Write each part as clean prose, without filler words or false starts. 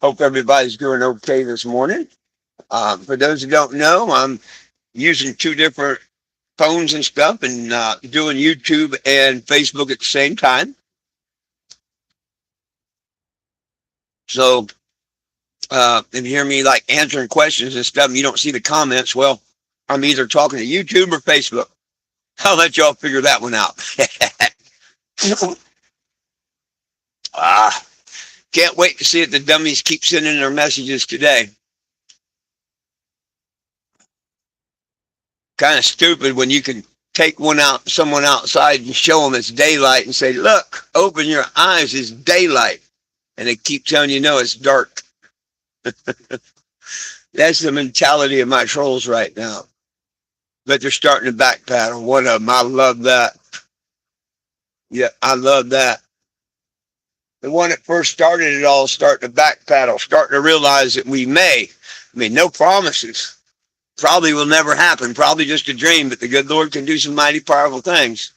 Hope everybody's doing okay this morning. For those who don't know, I'm using two different phones and stuff and doing YouTube and Facebook at the same time. So if you hear me like answering questions and stuff and you don't see the comments, well, I'm either talking to YouTube or Facebook. I'll let y'all figure that one out. ah, can't wait to see if the dummies keep sending their messages today. Kind of stupid when you can take someone outside and show them it's daylight and say, look, open your eyes, it's daylight. And they keep telling you, no, it's dark. That's the mentality of my trolls right now. But they're starting to backpedal. One of them, I love that. Yeah, I love that. The one that first started it all, starting to backpedal, starting to realize that no promises. Probably will never happen. Probably just a dream, but the good Lord can do some mighty powerful things.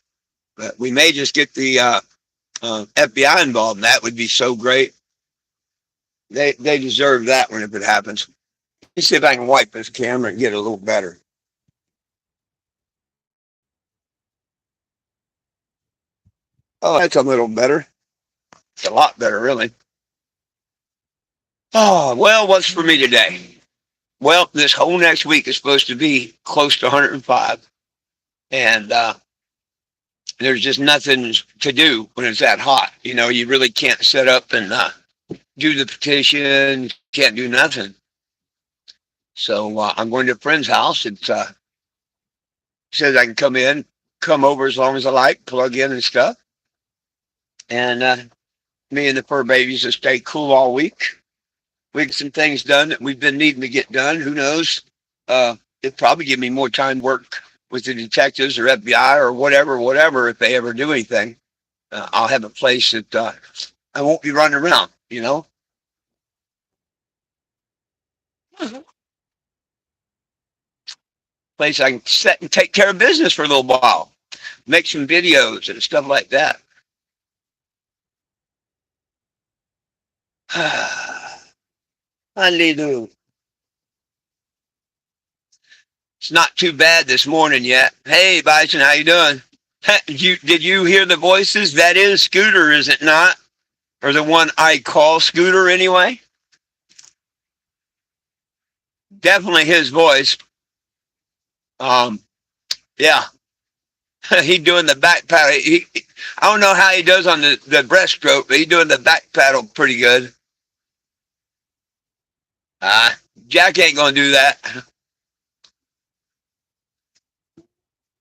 But we may just get the FBI involved. And that would be so great. They deserve that one if it happens. Let me see if I can wipe this camera and get it a little better. Oh, that's a little better. It's a lot better, really. Oh, well, what's for me today? Well, this whole next week is supposed to be close to 105. And there's just nothing to do when it's that hot. You really can't set up and do the petition, can't do nothing. So I'm going to a friend's house. It says I can come over as long as I like, plug in and stuff. And me and the fur babies will stay cool all week. We get some things done that we've been needing to get done. Who knows? It'll probably give me more time to work with the detectives or FBI or whatever, if they ever do anything. I'll have a place that I won't be running around, Place I can sit and take care of business for a little while, make some videos and stuff like that. Hallelujah. It's not too bad this morning yet. Hey, Bison, how you doing? Did you hear the voices? That is Scooter, is it not? Or the one I call Scooter anyway? Definitely his voice. Yeah. He doing the back paddle. I don't know how he does on the breaststroke, but he's doing the back paddle pretty good. Jack ain't gonna do that.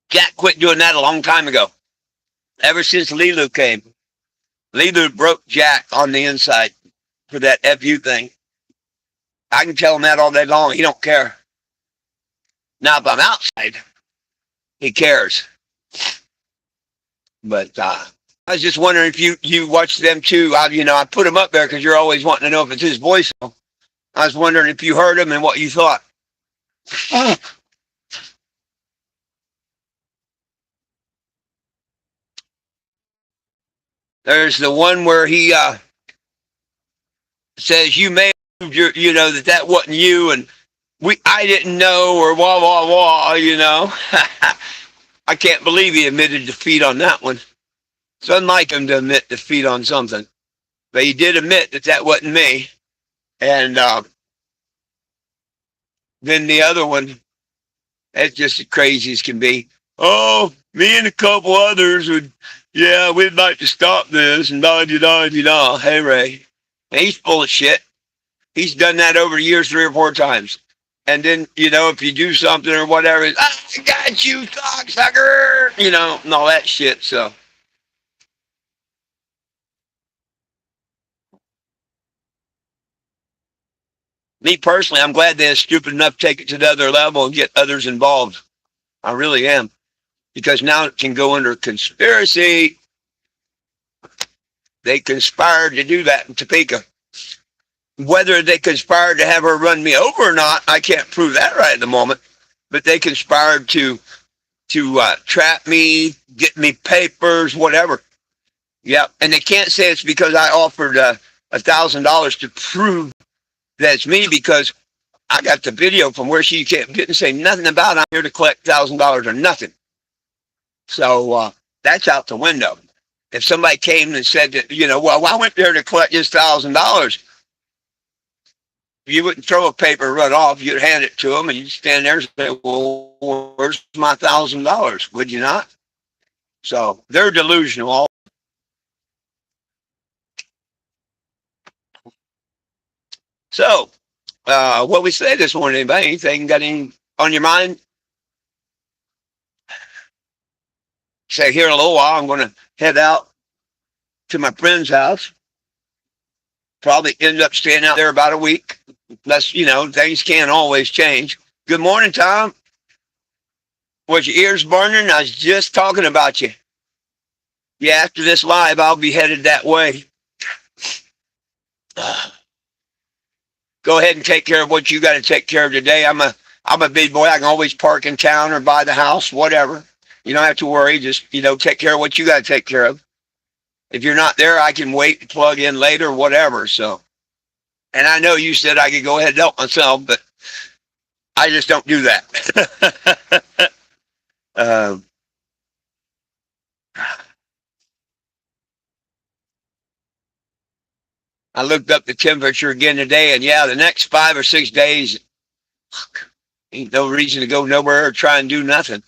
Jack quit doing that a long time ago. Ever since Lilu came. Lilu broke Jack on the inside for that FU thing. I can tell him that all day long. He don't care. Now, if I'm outside, he cares. But I was just wondering if you watch them too. I put them up there because you're always wanting to know if it's his voice. I was wondering if you heard him and what you thought. There's the one where he says you may have that wasn't you, and I didn't know, or wah wah wah. I can't believe he admitted defeat on that one. It's unlike him to admit defeat on something, but he did admit that wasn't me. And then the other one, that's just as crazy as can be. Oh, me and a couple others we'd like to stop this and da-da-da-da-da. Hey, Ray. And he's full of shit. He's done that over the years 3 or 4 times. And then, if you do something or whatever, I got you, cocksucker, and all that shit, so. Me personally, I'm glad they're stupid enough to take it to the other level and get others involved. I really am. Because now it can go under conspiracy. They conspired to do that in Topeka. Whether they conspired to have her run me over or not, I can't prove that right at the moment. But they conspired to trap me, get me papers, whatever. Yeah, and they can't say it's because I offered $1,000 to prove that's me because I got the video from where she didn't say nothing about I'm here to collect $1,000 or nothing. So that's out the window. If somebody came and said that, well, I went there to collect this $1,000, you wouldn't throw a paper and run off. You'd hand it to them and you'd stand there and say, well, where's my $1,000? Would you not? So they're delusional. So what we say this morning, anybody? Anything got any on your mind? Say here in a little while, I'm going to head out to my friend's house. Probably end up staying out there about a week. That's, things can't always change. Good morning, Tom. Was your ears burning? I was just talking about you. Yeah, after this live, I'll be headed that way. Go ahead and take care of what you got to take care of today. I'm a big boy. I can always park in town or by the house, whatever. You don't have to worry. Just, take care of what you got to take care of. If you're not there, I can wait and plug in later, whatever. So, and I know you said I could go ahead and help myself, but I just don't do that. I looked up the temperature again today, and yeah, the next 5 or 6 days, ain't no reason to go nowhere or try and do nothing.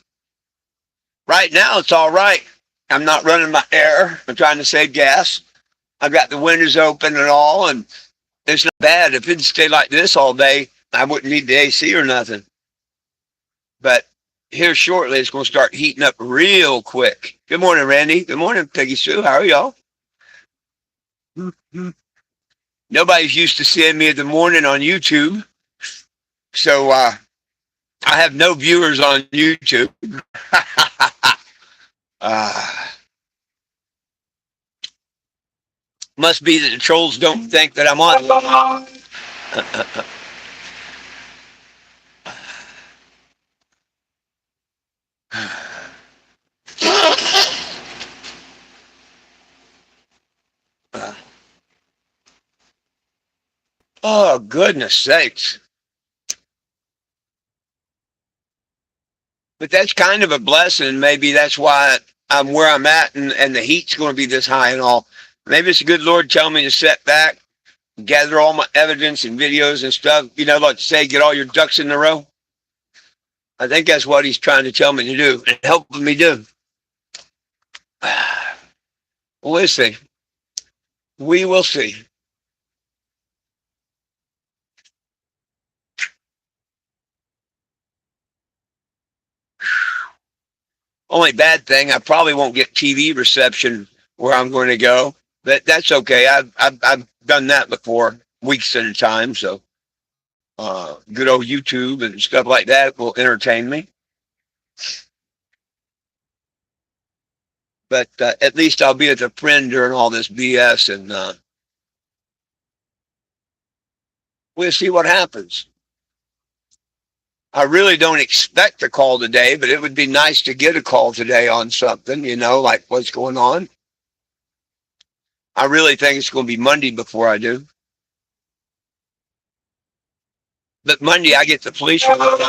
Right now, it's all right. I'm not running my air. I'm trying to save gas. I've got the windows open and all, and it's not bad. If it'd stay like this all day, I wouldn't need the AC or nothing. But here shortly, it's going to start heating up real quick. Good morning, Randy. Good morning, Peggy Sue. How are y'all? Nobody's used to seeing me in the morning on YouTube. So I have no viewers on YouTube. Must be that the trolls don't think that I'm on. Oh, goodness sakes. But that's kind of a blessing. Maybe that's why I'm where I'm at and the heat's going to be this high and all. Maybe it's a good Lord telling me to sit back, gather all my evidence and videos and stuff. Like to say, get all your ducks in a row. I think that's what he's trying to tell me to do and helping me do. We'll see. We will see. Only bad thing, I probably won't get TV reception where I'm going to go, but that's okay. I've done that before, weeks at a time. So, good old YouTube and stuff like that will entertain me. But at least I'll be with a friend during all this BS, and we'll see what happens. I really don't expect a call today, but it would be nice to get a call today on something, like what's going on. I really think it's going to be Monday before I do. But Monday I get the police report.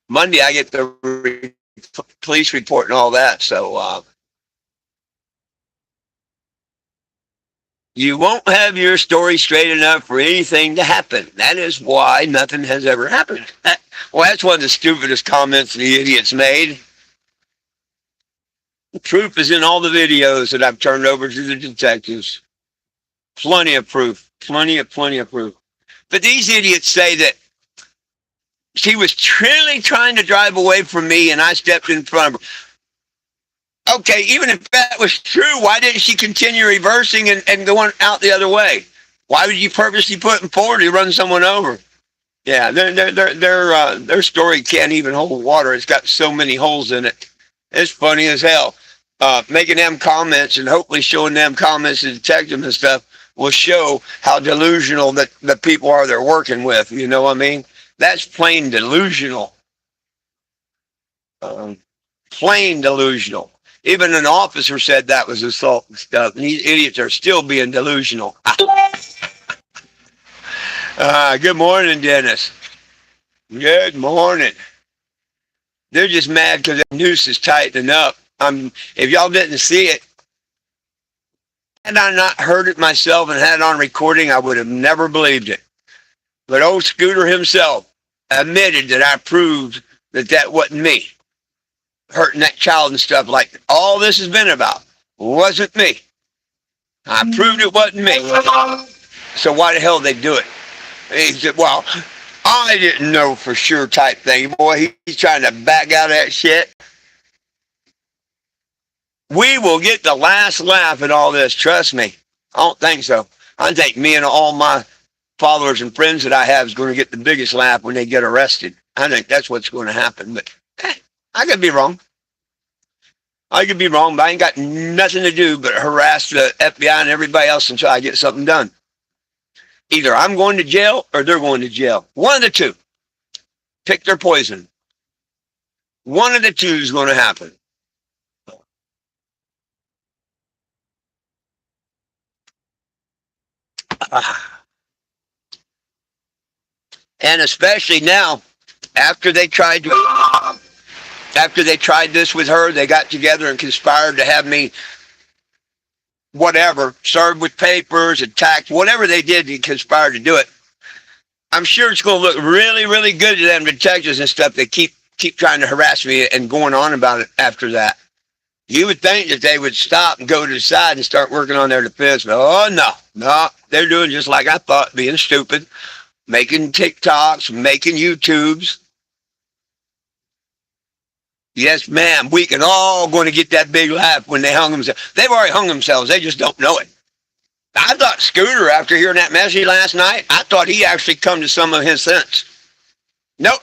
Monday I get the police report and all that, so you won't have your story straight enough for anything to happen. That is why nothing has ever happened. Well, that's one of the stupidest comments the idiots made. The proof is in all the videos that I've turned over to the detectives. Plenty of proof. Plenty of proof. But these idiots say that she was really trying to drive away from me and I stepped in front of her. Okay, even if that was true, why didn't she continue reversing and going out the other way? Why would you purposely put them forward to run someone over? Yeah, their story can't even hold water. It's got so many holes in it. It's funny as hell. Making them comments and hopefully showing them comments to detectives and stuff will show how delusional that the people are they're working with. You know what I mean? That's plain delusional. Plain delusional. Even an officer said that was assault and stuff. And these idiots are still being delusional. Good morning, Dennis. Good morning. They're just mad because the noose is tightening up. If y'all didn't see it, had I not heard it myself and had it on recording, I would have never believed it. But old Scooter himself admitted that I proved that that wasn't me. Hurting that child and stuff like all this has been about wasn't me. I proved it wasn't me. So why the hell they do it? He said, well, I didn't know for sure type thing. Boy, he's trying to back out of that shit. We will get the last laugh in all this. Trust me. I don't think so. I think me and all my followers and friends that I have is going to get the biggest laugh when they get arrested. I think that's what's going to happen. But I could be wrong. I could be wrong, but I ain't got nothing to do but harass the FBI and everybody else until I get something done. Either I'm going to jail or they're going to jail. One of the two. Pick their poison. One of the two is going to happen. And especially now, after they tried this with her, they got together and conspired to have me, whatever, served with papers, attacked, whatever they did to conspire to do it. I'm sure it's going to look really, really good to them detectives and stuff. They keep trying to harass me and going on about it after that. You would think that they would stop and go to the side and start working on their defense. But oh, no, they're doing just like I thought, being stupid, making TikToks, making YouTubes. Yes, ma'am, we can all going to get that big laugh when they hung themselves. They've already hung themselves. They just don't know it. I thought Scooter, after hearing that message last night, I thought he actually come to some of his sense. Nope.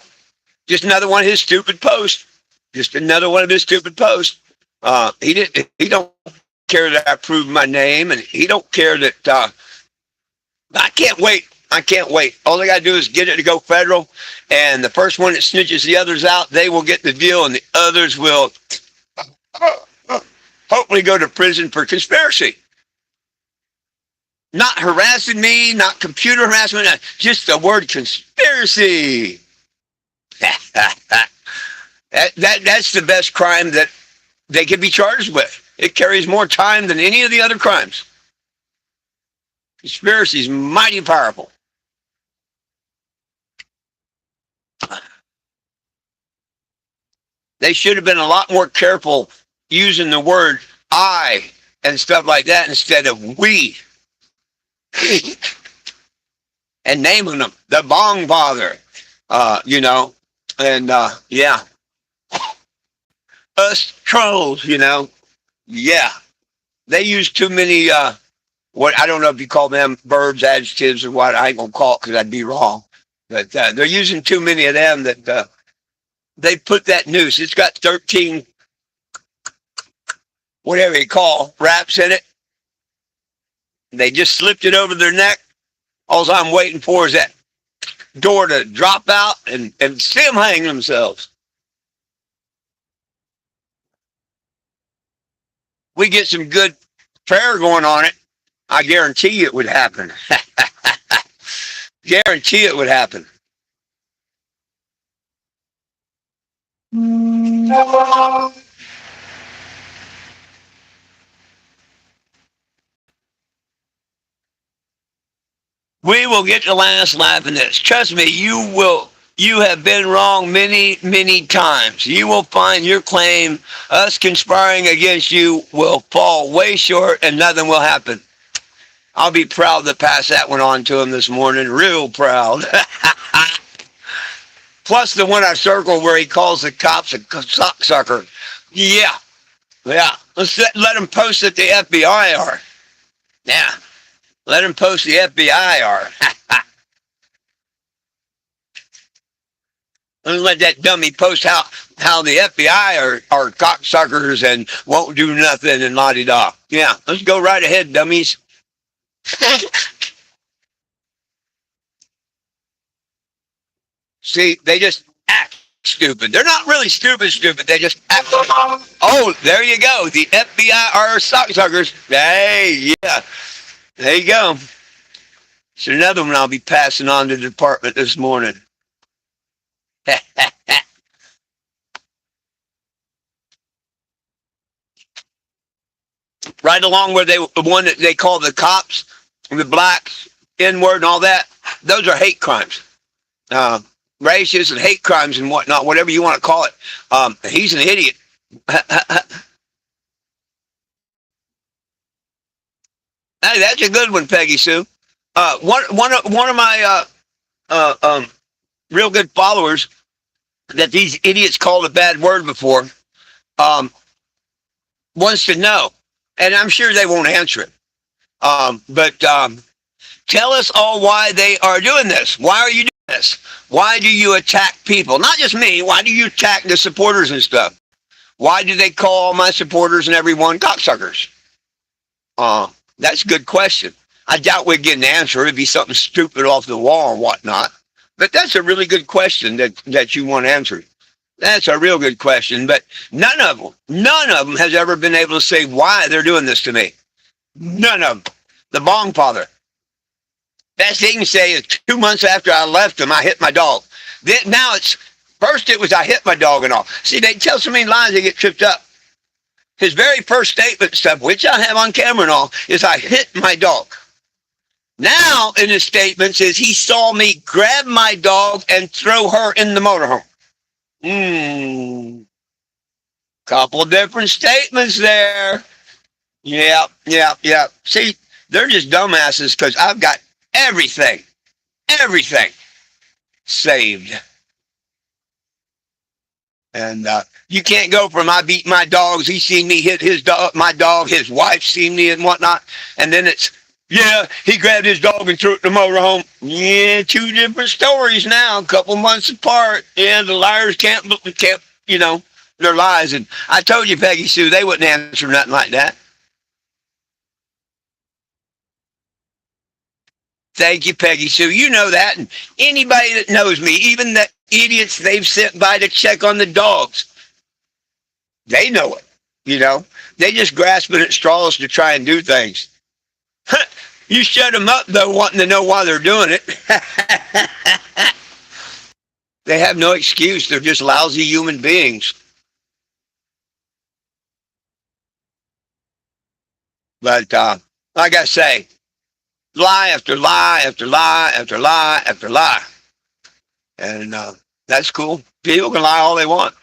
Just another one of his stupid posts. Just another one of his stupid posts. He don't care that I proved my name, and he don't care that I can't wait. All they got to do is get it to go federal, and the first one that snitches the others out, they will get the deal, and the others will hopefully go to prison for conspiracy. Not harassing me, not computer harassment, just the word conspiracy. That's the best crime that they can be charged with. It carries more time than any of the other crimes. Conspiracy is mighty powerful. They should have been a lot more careful using the word I and stuff like that instead of we. And naming them the Bong Father, and yeah, us trolls, yeah, they use too many. What I don't know if you call them verbs, adjectives, or what. I ain't gonna call it because I'd be wrong. But they're using too many of them that they put that noose. It's got 13, whatever you call, wraps in it. They just slipped it over their neck. All I'm waiting for is that door to drop out and see them hang themselves. We get some good prayer going on it. I guarantee it would happen. Guarantee it would happen. We will get the last laugh in this. Trust me, you will. You have been wrong many, many times. You will find your claim, us conspiring against you, will fall way short and nothing will happen. I'll be proud to pass that one on to him this morning. Real proud. Plus the one I circled where he calls the cops a cocksucker. Yeah. Let's let him post that the FBI are. Yeah. Let him post the FBI are. Let's let that dummy post how the FBI are cocksuckers and won't do nothing and la-di-da. Yeah, let's go right ahead, dummies. See, they just act stupid. They're not really stupid. They just Oh, there you go. The FBI are socksuckers. Hey, yeah. There you go. It's another one I'll be passing on to the department this morning. Right along where the one that they call the cops, the blacks, N-word and all that, those are hate crimes. Uh, Racist and hate crimes and whatnot, whatever you want to call it. He's an idiot. Hey, that's a good one, Peggy Sue. One of my real good followers that these idiots called a bad word before um, wants to know, and I'm sure they won't answer it. But tell us all why they are doing this. Why are you doing this? Why do you attack people? Not just me. Why do you attack the supporters and stuff? Why do they call my supporters and everyone cocksuckers? That's a good question. I doubt we'd get an answer. It'd be something stupid off the wall or whatnot. But that's a really good question that you want answered. That's a real good question. But none of them has ever been able to say why they're doing this to me. None of them. The Bong Father. Best they can say is 2 months after I left him, I hit my dog. Then, now it's, first it was I hit my dog and all. See, they tell so many lies they get tripped up. His very first statement stuff, which I have on camera and all, is I hit my dog. Now in his statements is he saw me grab my dog and throw her in the motorhome. Couple of different statements there. Yeah. See, they're just dumbasses because I've got everything saved. And you can't go from I beat my dogs, he seen me hit his dog, my dog, his wife seen me and whatnot, and then it's, yeah, he grabbed his dog and threw it in the motorhome. Yeah, two different stories now, a couple months apart. Yeah, the liars can't, they're lies. And I told you, Peggy Sue, they wouldn't answer nothing like that. Thank you, Peggy Sue. You know that. And anybody that knows me, even the idiots they've sent by to check on the dogs, they know it. They just grasping at straws to try and do things. You shut them up, though, wanting to know why they're doing it. They have no excuse. They're just lousy human beings. But like I say, lie after lie after lie after lie after lie. And that's cool. People can lie all they want.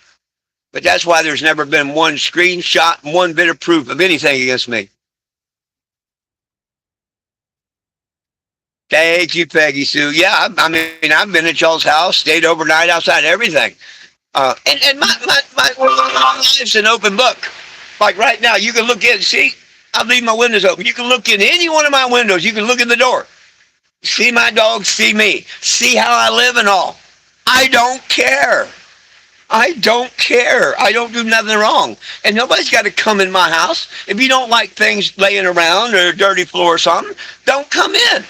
But that's why there's never been one screenshot, one bit of proof of anything against me. Thank you, Peggy Sue. Yeah, I mean, I've been at y'all's house, stayed overnight outside, everything. And my life's an open book. Like right now, you can look in, see, I leave my windows open. You can look in any one of my windows. You can look in the door. See my dogs, see me. See how I live and all. I don't care. I don't care. I don't do nothing wrong. And nobody's got to come in my house. If you don't like things laying around or a dirty floor or something, don't come in.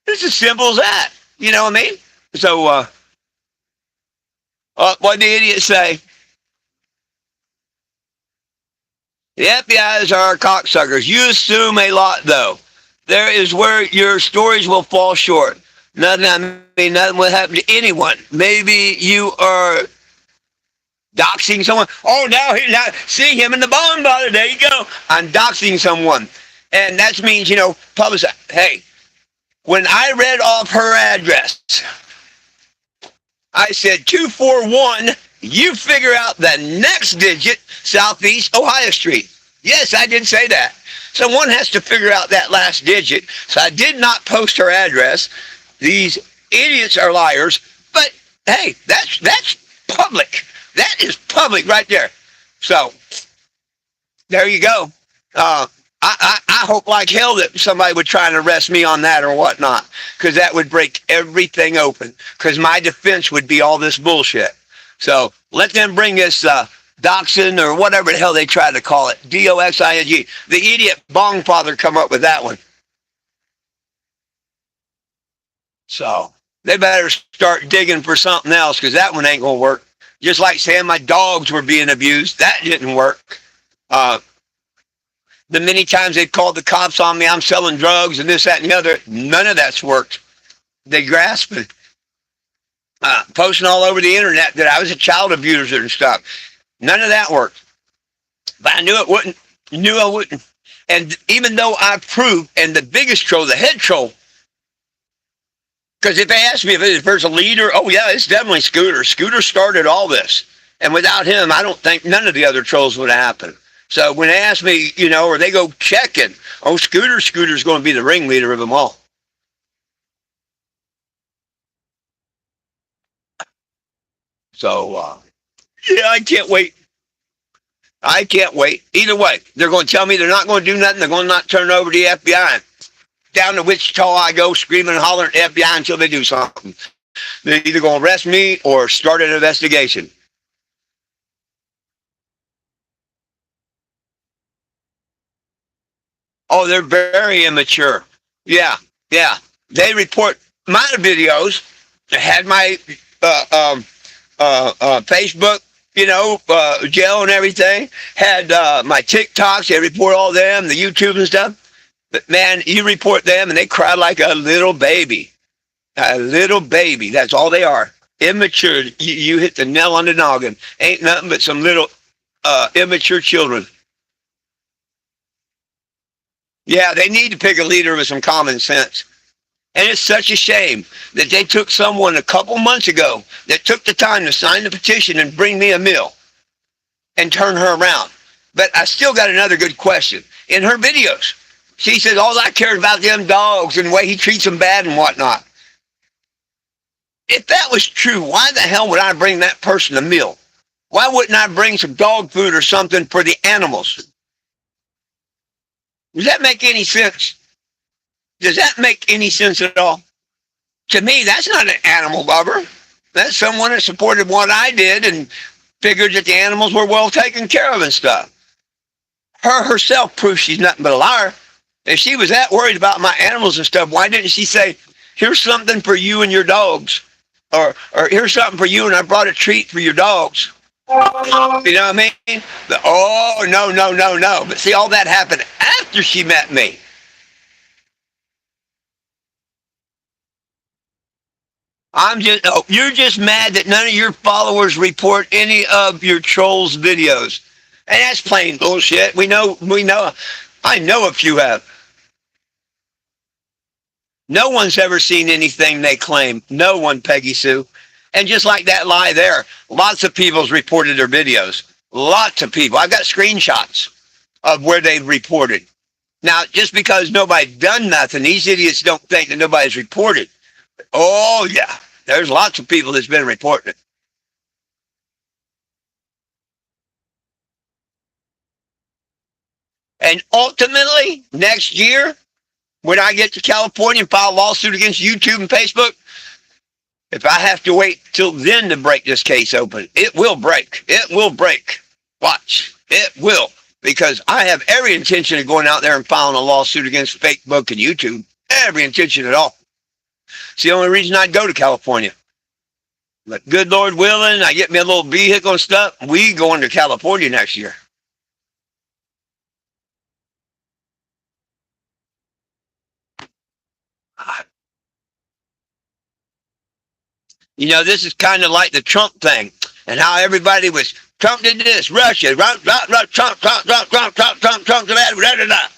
It's as simple as that. You know what I mean? So, what did the idiot say? The FBI's are cocksuckers. You assume a lot, though. There is where your stories will fall short. Nothing will happen to anyone. Maybe you are doxing someone. Oh, now see him in the bond bother. There you go. I'm doxing someone. And that means, publicize. Hey, when I read off her address, I said 241, you figure out the next digit, Southeast Ohio Street. Yes, I did say that. Someone has to figure out that last digit. So I did not post her address. These idiots are liars. But hey, that's public. That is public right there. So there you go. I hope like hell that somebody would try and arrest me on that or whatnot, because that would break everything open, because my defense would be all this bullshit. So let them bring this doxing or whatever the hell they try to call it, DOXING. The idiot Bong Father come up with that one. So they better start digging for something else, because that one ain't going to work. Just like saying my dogs were being abused. That didn't work. Uh, the many times they called the cops on me, I'm selling drugs and this, that, and the other. None of that's worked. They grasped it. Posting all over the internet that I was a child abuser and stuff. None of that worked. But I knew it wouldn't. Knew I wouldn't. And even though I proved, and the biggest troll, the head troll, because if they ask me if there's a leader, oh yeah, it's definitely Scooter. Scooter started all this. And without him, I don't think none of the other trolls would happen. So when they ask me, or they go checking, oh, Scooter's going to be the ringleader of them all. So, yeah, I can't wait. I can't wait. Either way, they're going to tell me they're not going to do nothing. They're going to not turn it over to the FBI. Down to Wichita, I go screaming and hollering at the FBI until they do something. They're either going to arrest me or start an investigation. Oh, they're very immature. Yeah, yeah. They report my videos. Had my Facebook, jail and everything. Had my TikToks. They report all them, the YouTube and stuff. But man, you report them and they cry like a little baby. A little baby. That's all they are. Immature. You hit the nail on the noggin. Ain't nothing but some little immature children. Yeah, they need to pick a leader with some common sense. And it's such a shame that they took someone a couple months ago that took the time to sign the petition and bring me a meal and turn her around. But I still got another good question. In her videos, she says, all I care about them dogs and the way he treats them bad and whatnot. If that was true, why the hell would I bring that person a meal? Why wouldn't I bring some dog food or something for the animals? Does that make any sense? Does that make any sense at all? To me, that's not an animal lover. That's someone that supported what I did and figured that the animals were well taken care of and stuff. Her herself proves she's nothing but a liar. If she was that worried about my animals and stuff, why didn't she say, here's something for you and your dogs? Or here's something for you and I brought a treat for your dogs. You know what I mean? Oh, no. But see, all that happened after she met me. You're just mad that none of your followers report any of your trolls' videos. And that's plain bullshit. We know. I know a few have. No one's ever seen anything they claim. No one, Peggy Sue. And just like that lie there, lots of people's reported their videos. Lots of people. I've got screenshots of where they've reported. Now, just because nobody's done nothing, these idiots don't think that nobody's reported. Oh, yeah. There's lots of people that's been reporting it. And ultimately, next year, when I get to California and file a lawsuit against YouTube and Facebook, if I have to wait till then to break this case open, it will break. It will break. Watch. It will. Because I have every intention of going out there and filing a lawsuit against Facebook and YouTube. Every intention at all. It's the only reason I'd go to California. But good Lord willing, I get me a little vehicle and stuff. We going to California next year. This is kind of like the Trump thing and how everybody was, Trump did this, Russia, Trump, that.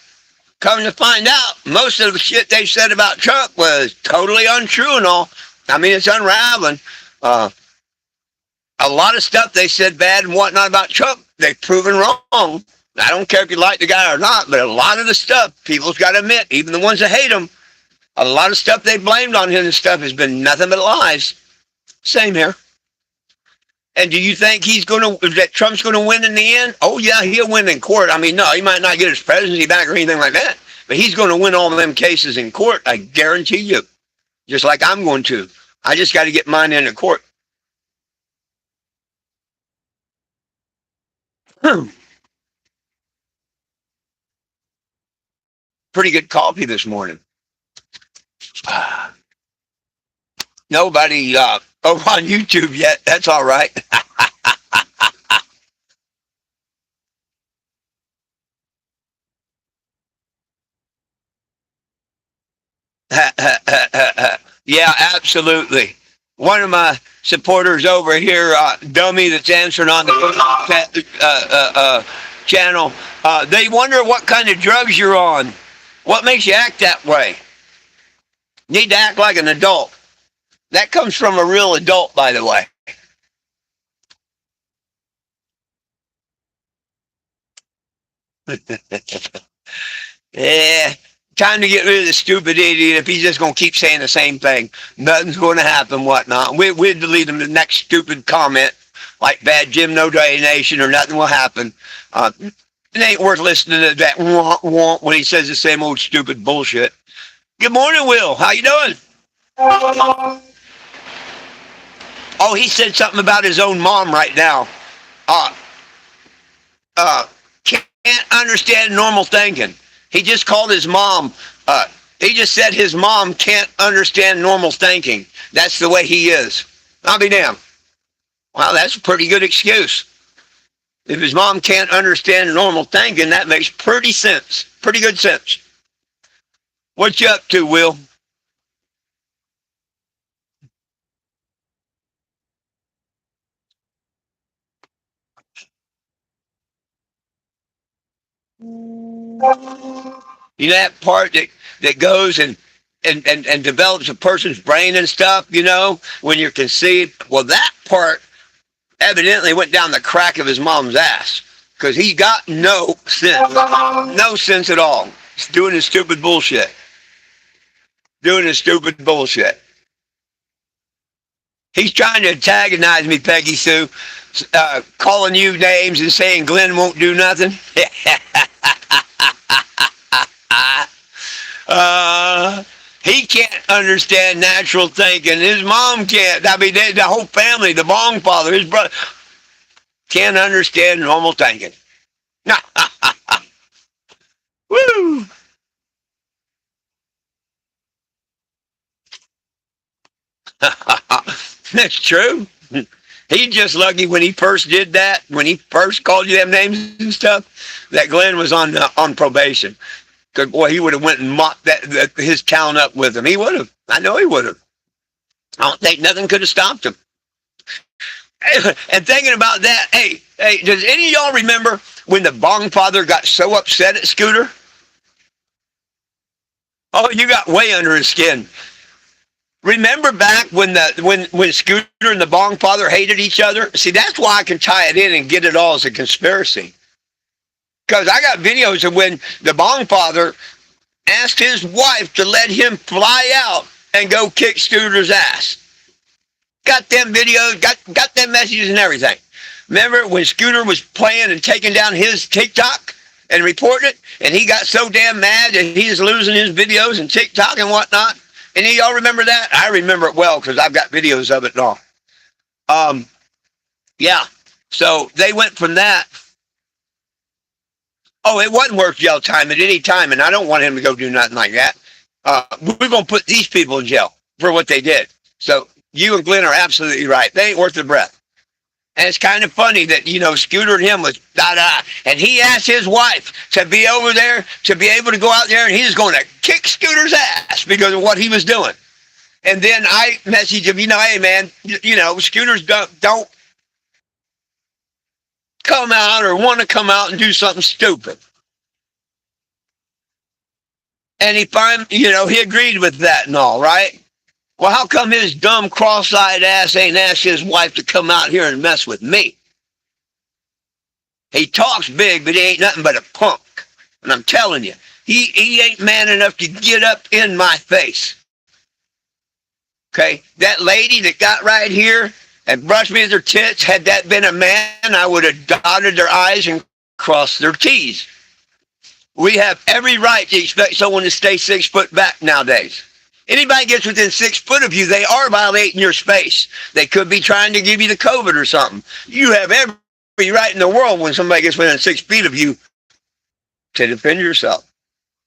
Coming to find out, most of the shit they said about Trump was totally untrue and all. I mean, it's unraveling. A lot of stuff they said bad and whatnot about Trump, they've proven wrong. I don't care if you like the guy or not, but a lot of the stuff, people's got to admit, even the ones that hate him, a lot of stuff they blamed on him and stuff has been nothing but lies. Same here. And do you think that Trump's going to win in the end? Oh, yeah, he'll win in court. I mean, no, he might not get his presidency back or anything like that, but he's going to win all of them cases in court, I guarantee you. Just like I'm going to. I just got to get mine into court. Pretty good coffee this morning. Nobody over on YouTube yet. That's all right. Yeah, absolutely. One of my supporters over here, dummy that's answering on the channel, they wonder what kind of drugs you're on. What makes you act that way? Need to act like an adult. That comes from a real adult, by the way. Yeah, time to get rid of the stupid idiot. If he's just going to keep saying the same thing, nothing's going to happen, whatnot. We'd delete him the next stupid comment, like bad Jim, no donation, or nothing will happen. It ain't worth listening to that when he says the same old stupid bullshit. Good morning, Will. How you doing? Oh, he said something about his own mom right now. Uh, can't understand normal thinking. He just called his mom. He just said his mom can't understand normal thinking. That's the way he is. I'll be damned. Well, that's a pretty good excuse. If his mom can't understand normal thinking, that makes pretty sense. Pretty good sense. What you up to, Will? You know that part that goes and develops a person's brain and stuff, when you're conceived? Well, that part evidently went down the crack of his mom's ass. Because he got no sense. No sense at all. He's doing his stupid bullshit. Doing his stupid bullshit. He's trying to antagonize me, Peggy Sue, calling you names and saying Glenn won't do nothing. He can't understand natural thinking. His mom can't. I mean, the whole family, the Bong father, his brother, can't understand normal thinking. Woo! That's true. He's just lucky when he first did that, when he first called you them names and stuff, that Glenn was on probation. Because, boy, he would have went and mopped his town up with him. He would have. I know he would have. I don't think nothing could have stopped him. And thinking about that, hey, does any of y'all remember when the Bong father got so upset at Scooter? Oh, you got way under his skin. Remember back when Scooter and the Bong father hated each other? See, that's why I can tie it in and get it all as a conspiracy. Because I got videos of when the Bong father asked his wife to let him fly out and go kick Scooter's ass. Got them videos, got them messages and everything. Remember when Scooter was playing and taking down his TikTok and reporting it, and he got so damn mad that he was losing his videos and TikTok and whatnot? Any of y'all remember that? I remember it well because I've got videos of it and all. Yeah. So they went from that. Oh, it wasn't worth jail time at any time, and I don't want him to go do nothing like that. We're going to put these people in jail for what they did. So you and Glenn are absolutely right. They ain't worth the breath. And it's kind of funny that, Scooter and him was da-da. And he asked his wife to be over there, to be able to go out there, and he's going to kick Scooter's ass because of what he was doing. And then I messaged him, hey, man, Scooters don't come out or want to come out and do something stupid. And he agreed with that and all, right? Well, how come his dumb, cross-eyed ass ain't asked his wife to come out here and mess with me? He talks big, but he ain't nothing but a punk. And I'm telling you, he ain't man enough to get up in my face. Okay? That lady that got right here and brushed me with her tits, had that been a man, I would have dotted their I's and crossed their T's. We have every right to expect someone to stay 6 foot back nowadays. Anybody gets within 6 foot of you, they are violating your space. They could be trying to give you the COVID or something. You have every right in the world when somebody gets within 6 feet of you to defend yourself.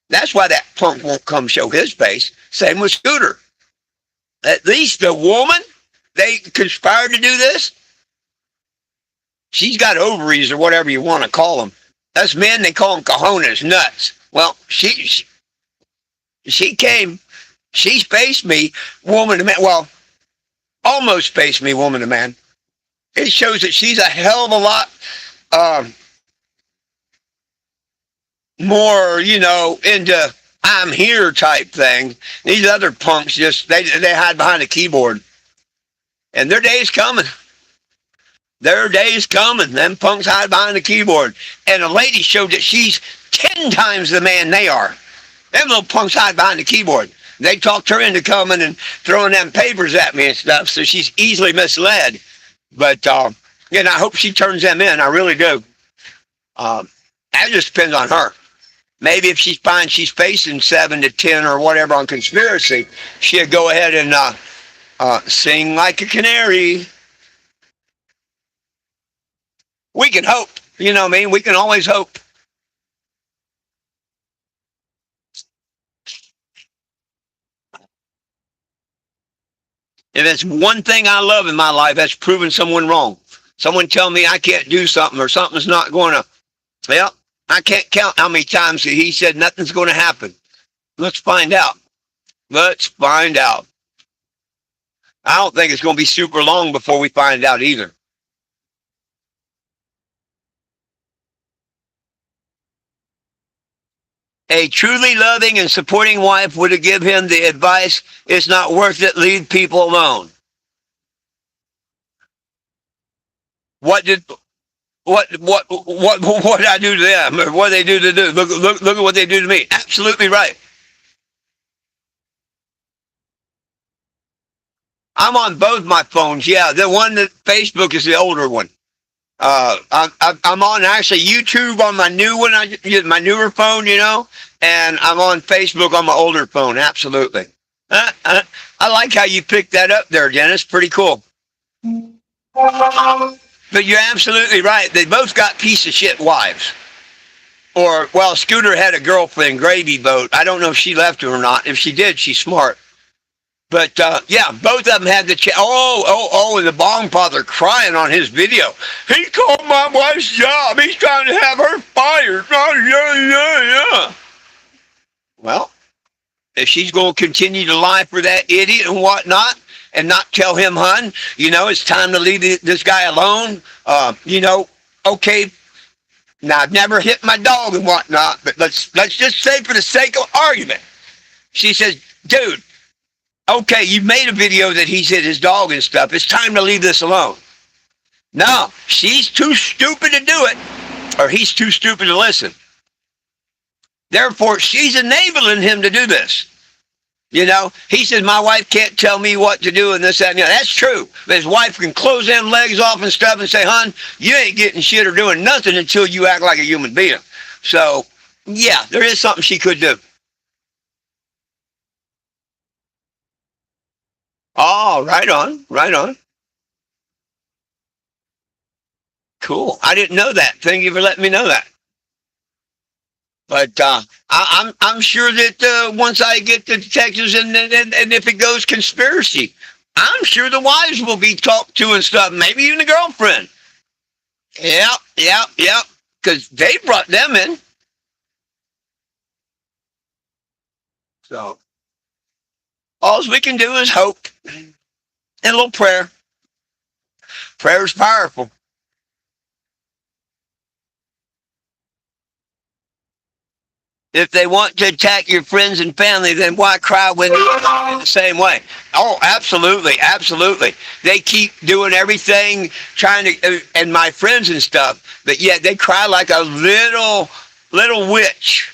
That's why that punk won't come show his face. Same with Scooter. At least the woman, they conspired to do this. She's got ovaries or whatever you want to call them. Us men, they call them cojones, nuts. Well, she came She spaced me, woman to man. Well, almost spaced me, woman to man. It shows that she's a hell of a lot um, more, into I'm here type thing. These other punks just they hide behind a keyboard, and their day's coming. Their day's coming. Them punks hide behind the keyboard, and a lady showed that she's 10 times the man they are. Them little punks hide behind the keyboard. They talked her into coming and throwing them papers at me and stuff, so she's easily misled. But I hope she turns them in. I really do. That just depends on her. Maybe if she finds she's facing 7 to 10 or whatever on conspiracy, she'll go ahead and sing like a canary. We can hope. You know what I mean? We can always hope. If it's one thing I love in my life, that's proving someone wrong. Someone tell me I can't do something or something's not going to, well, I can't count how many times he said nothing's going to happen. Let's find out. Let's find out. I don't think it's going to be super long before we find out either. A truly loving and supporting wife would have given him the advice, it's not worth it, leave people alone. What did what did I do to them? Or what did they do to do? Look at what they do to me. Absolutely right. I'm on both my phones. Yeah, the one that Facebook is the older one. I'm on actually YouTube on my new one. I use my newer phone, and I'm on Facebook on my older phone. Absolutely. I like how you picked that up there, Dennis. Pretty cool. But you're absolutely right. They both got piece of shit wives. Or, well, Scooter had a girlfriend, Gravy Boat. I don't know if she left him or not. If she did, she's smart. But, yeah, both of them had the... and the bong father crying on his video. He called my wife's job. He's trying to have her fired. Yeah. Well, if she's going to continue to lie for that idiot and whatnot, and not tell him, hun, it's time to leave this guy alone. Okay. Now, I've never hit my dog and whatnot, but let's just say for the sake of argument. She says, dude, okay, you made a video that he's hit his dog and stuff. It's time to leave this alone. No, she's too stupid to do it, or he's too stupid to listen. Therefore, she's enabling him to do this. He says, my wife can't tell me what to do and this, that, and the other. That's true. But his wife can close them legs off and stuff and say, hun, you ain't getting shit or doing nothing until you act like a human being. So, yeah, there is something she could do. Oh, right on, right on. Cool. I didn't know that. Thank you for letting me know that. But I'm sure that once I get to Texas and if it goes conspiracy, I'm sure the wives will be talked to and stuff. Maybe even the girlfriend. Yep. Because they brought them in. So all we can do is hope and a little prayer. Prayer is powerful. If they want to attack your friends and family, then why cry when they're in the same way? Oh, absolutely. They keep doing everything, trying to, and my friends and stuff, but yet they cry like a little witch.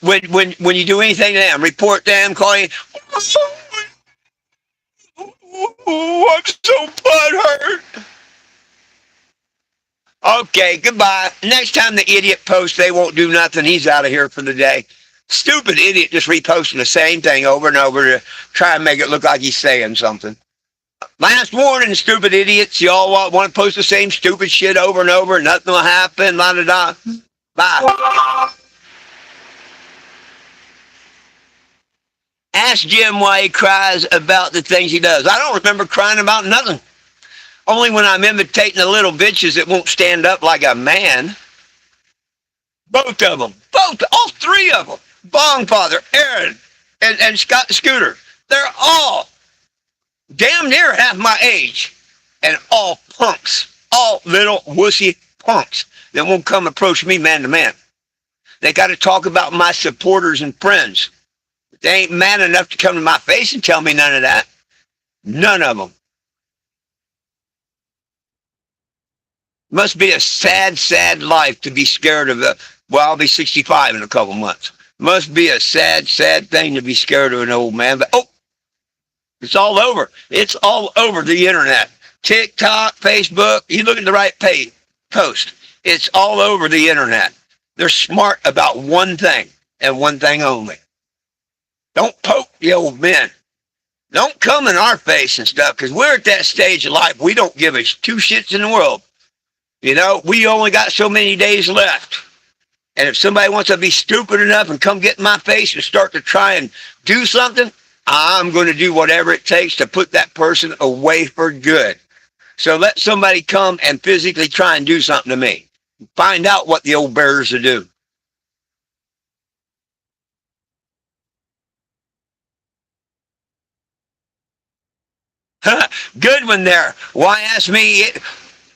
When you do anything to them, report them, call you. Oh, I'm so butthurt. Okay, goodbye. Next time the idiot posts, they won't do nothing. He's out of here for the day. Stupid idiot just reposting the same thing over and over to try and make it look like he's saying something. Last warning, stupid idiots. Y'all want to post the same stupid shit over and over. Nothing will happen. La da da. Bye. Ask Jim why he cries about the things he does. I don't remember crying about nothing. Only when I'm imitating the little bitches that won't stand up like a man. Both of them. All three of them. Bong Father, Aaron, and Scott Scooter. They're all damn near half my age, and all punks, all little wussy punks that won't come approach me man to man. They got to talk about my supporters and friends. They ain't man enough to come to my face and tell me none of that. None of them. Must be a sad, sad life to be scared of well, I'll be 65 in a couple months. Must be a sad, sad thing to be scared of an old man. But it's all over. It's all over the internet. TikTok, Facebook. You look at the right page, post. It's all over the internet. They're smart about one thing and one thing only. Don't poke the old men. Don't come in our face and stuff, because we're at that stage of life. We don't give a two shits in the world. You know, we only got so many days left. And if somebody wants to be stupid enough and come get in my face and start to try and do something, I'm going to do whatever it takes to put that person away for good. So let somebody come and physically try and do something to me. Find out what the old bears will do. Good one there. Why ask me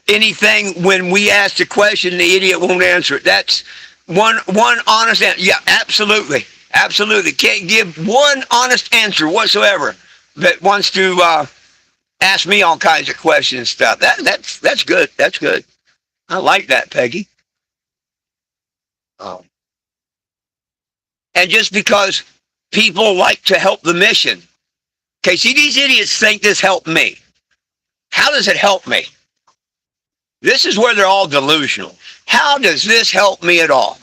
anything when we ask the question, the idiot won't answer it? That's one honest answer. Yeah, absolutely. Absolutely. Can't give one honest answer whatsoever that wants to ask me all kinds of questions and stuff. That's good. That's good. I like that, Peggy. Um, and just because people like to help the mission. Okay, see, these idiots think this helped me. How does it help me? This is where they're all delusional. How does this help me at all?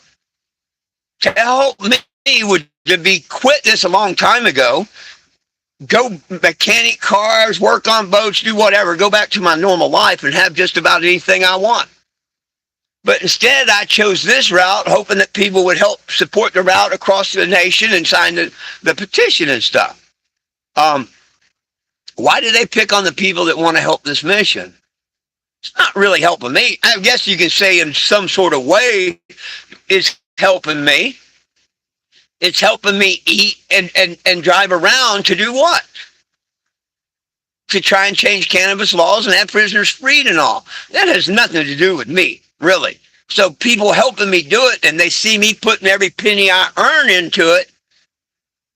To help me would to be quit this a long time ago, go mechanic cars, work on boats, do whatever, go back to my normal life and have just about anything I want. But instead, I chose this route, hoping that people would help support the route across the nation and sign the petition and stuff. Why do they pick on the people that want to help this mission? It's not really helping me. I guess you can say in some sort of way it's helping me. It's helping me eat and drive around to do what? To try and change cannabis laws and have prisoners freed and all. That has nothing to do with me, really. So people helping me do it, and they see me putting every penny I earn into it,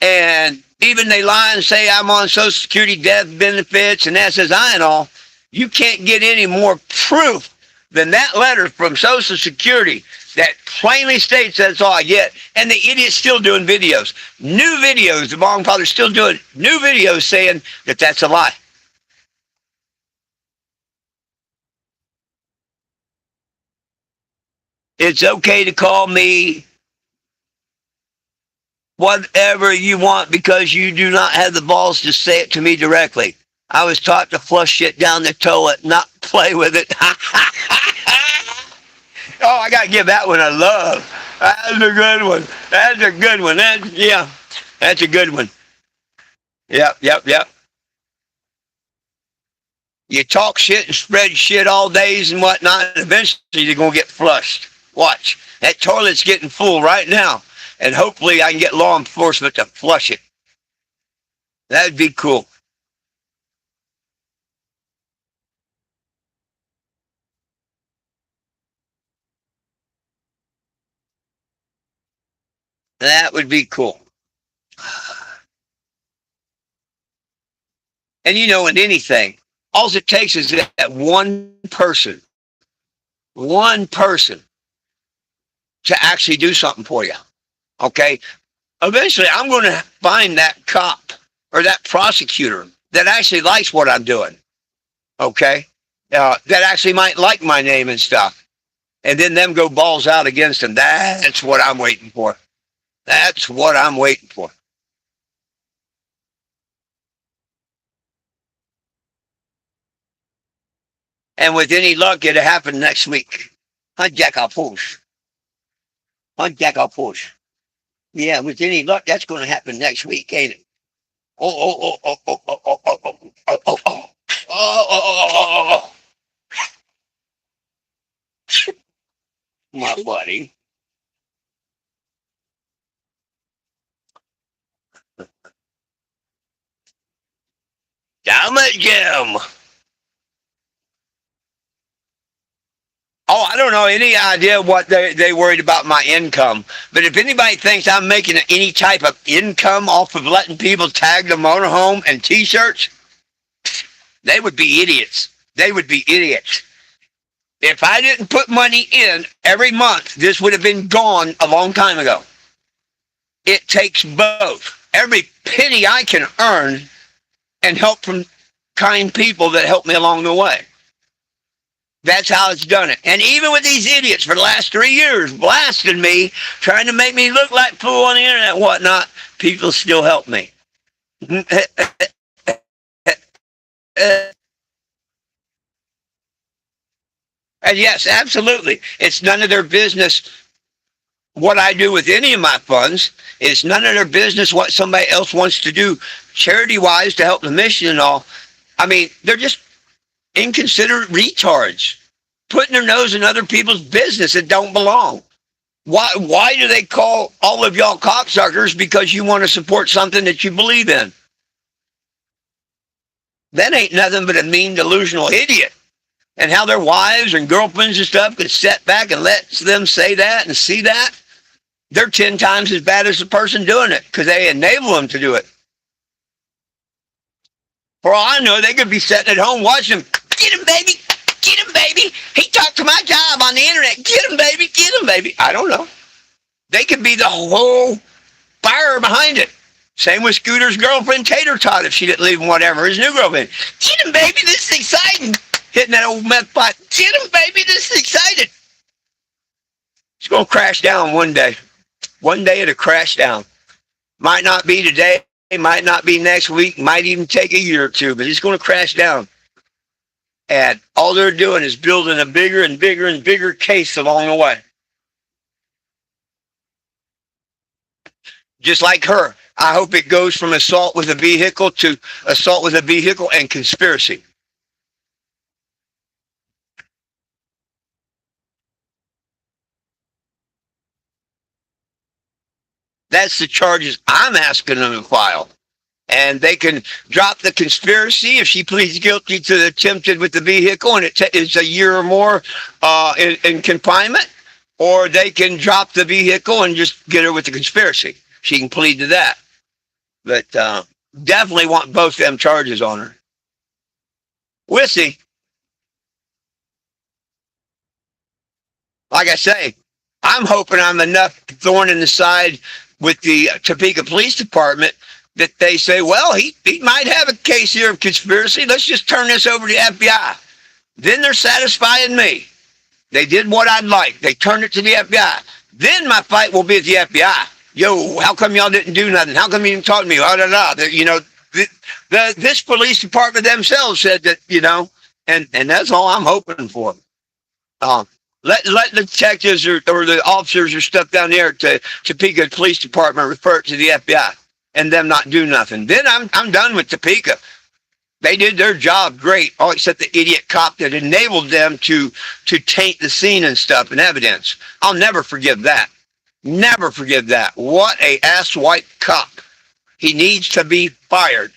and even they lie and say I'm on Social Security death benefits and SSI and all. You can't get any more proof than that letter from Social Security that plainly states that's all I get. And the idiot's still doing videos. New videos, the Bong Father's still doing new videos saying that that's a lie. It's okay to call me whatever you want because you do not have the balls to say it to me directly. I was taught to flush shit down the toilet, not play with it. Oh, I got to give that one a love. That's a good one. That's a good one. That's a good one. Yep. You talk shit and spread shit all days and whatnot, and eventually you're going to get flushed. Watch. That toilet's getting full right now, and hopefully I can get law enforcement to flush it. That'd be cool. That would be cool. And you know, in anything, all it takes is that one person to actually do something for you. Okay? Eventually, I'm going to find that cop or that prosecutor that actually likes what I'm doing. Okay? That actually might like my name and stuff. And then them go balls out against him. That's what I'm waiting for. That's what I'm waiting for. And with any luck, it'll happen next week. Huh, Jack, I'll push. Huh, Jack, I'll push. Yeah, with any luck, that's going to happen next week, ain't it? Oh, my buddy. Jim. Oh, I don't know any idea what they worried about my income. But if anybody thinks I'm making any type of income off of letting people tag the motorhome and T-shirts, they would be idiots. They would be idiots. If I didn't put money in every month, this would have been gone a long time ago. It takes both. Every penny I can earn and help from kind people that help me along the way. That's how it's done it. And even with these idiots for the last 3 years blasting me, trying to make me look like fool on the internet and whatnot, people still help me. And yes, absolutely. It's none of their business what I do with any of my funds. It's none of their business what somebody else wants to do charity-wise to help the mission and all. I mean, they're just inconsiderate retards putting their nose in other people's business that don't belong. Why do they call all of y'all cocksuckers because you want to support something that you believe in? That ain't nothing but a mean, delusional idiot. And how their wives and girlfriends and stuff could sit back and let them say that and see that, they're 10 times as bad as the person doing it because they enable them to do it. For all I know, they could be sitting at home watching them. Get him, baby. Get him, baby. He talked to my job on the internet. Get him, baby. Get him, baby. I don't know. They could be the whole fire behind it. Same with Scooter's girlfriend, Tater Tot, if she didn't leave him, whatever, his new girlfriend. Get him, baby. This is exciting. Hitting that old meth pipe. Get him, baby. This is exciting. It's going to crash down one day. One day it'll crash down. Might not be today. It might not be next week. Might even take a year or two, but it's going to crash down. And all they're doing is building a bigger and bigger and bigger case along the way. Just like her. I hope it goes from assault with a vehicle to assault with a vehicle and conspiracy. That's the charges I'm asking them to file. And they can drop the conspiracy if she pleads guilty to the attempted with the vehicle and it is a year or more in confinement, or they can drop the vehicle and just get her with the conspiracy. She can plead to that. But definitely want both them charges on her. We'll see. Like I say, I'm hoping I'm enough thorn in the side with the Topeka Police Department that they say, well, he might have a case here of conspiracy. Let's just turn this over to the FBI. Then they're satisfying me. They did what I'd like. They turned it to the FBI. Then my fight will be at the FBI. Yo, how come y'all didn't do nothing? How come you didn't talk to me? You know, this police department themselves said that, you know, and that's all I'm hoping for. Let the detectives or the officers or stuff down there to Topeka Police Department refer it to the FBI and them not do nothing. Then I'm done with Topeka. They did their job great, all except the idiot cop that enabled them to taint the scene and stuff and evidence. I'll never forgive that. Never forgive that. What a asswipe cop. He needs to be fired.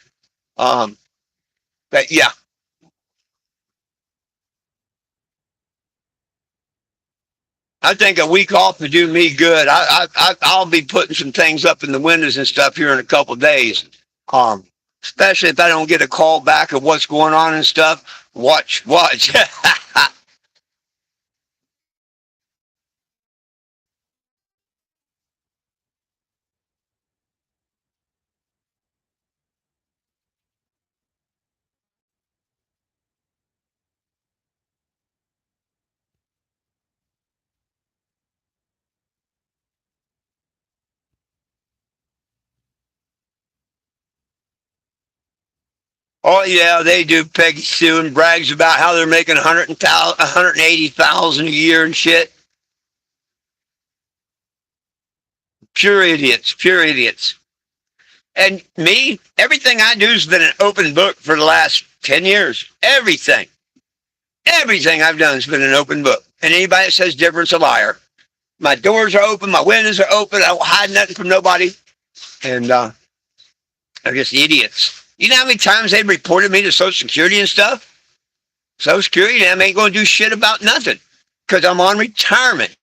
But yeah. I think a week off would do me good. I'll be putting some things up in the windows and stuff here in a couple of days. Especially if I don't get a call back of what's going on and stuff. Watch. Oh yeah, they do. Peggy Sue and brags about how they're making 180,000 a year and shit. Pure idiots. Pure idiots. And me, everything I do has been an open book for the last 10 years. Everything. Everything I've done has been an open book. And anybody that says different's a liar. My doors are open. My windows are open. I don't hide nothing from nobody. And they're just idiots. You know how many times they reported me to Social Security and stuff? Social Security, them ain't going to do shit about nothing because I'm on retirement.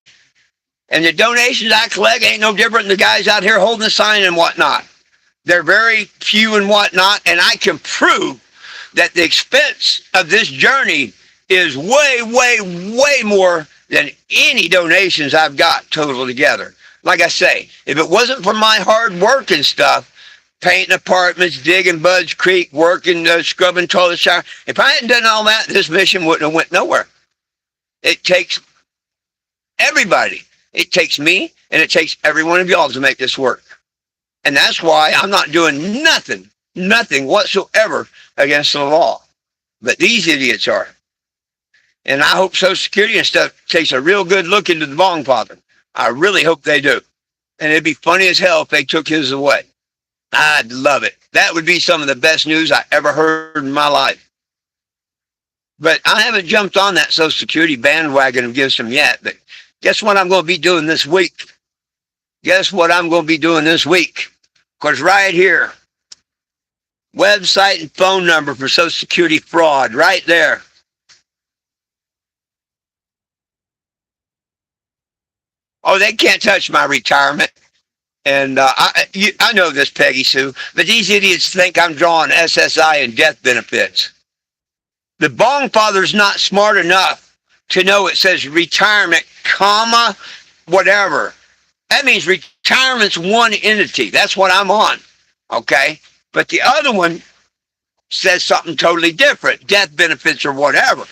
And the donations I collect ain't no different than the guys out here holding the sign and whatnot. They're very few and whatnot, and I can prove that the expense of this journey is way, way, way more than any donations I've got total together. Like I say, if it wasn't for my hard work and stuff, painting apartments, digging Bud's Creek, working, scrubbing toilet shower, if I hadn't done all that, this mission wouldn't have went nowhere. It takes everybody. It takes me, and it takes every one of y'all to make this work. And that's why I'm not doing nothing whatsoever against the law. But these idiots are. And I hope Social Security and stuff takes a real good look into the bong father. I really hope they do. And it'd be funny as hell if they took his away. I'd love it. That would be some of the best news I ever heard in my life. But I haven't jumped on that Social Security bandwagon of Gibson yet. But guess what I'm going to be doing this week? Guess what I'm going to be doing this week? Because right here, website and phone number for Social Security fraud, right there. Oh, they can't touch my retirement. And I know this, Peggy Sue, but these idiots think I'm drawing SSI and death benefits. The bong father's not smart enough to know it says retirement, comma, whatever. That means retirement's one entity. That's what I'm on, okay? But the other one says something totally different, death benefits or whatever,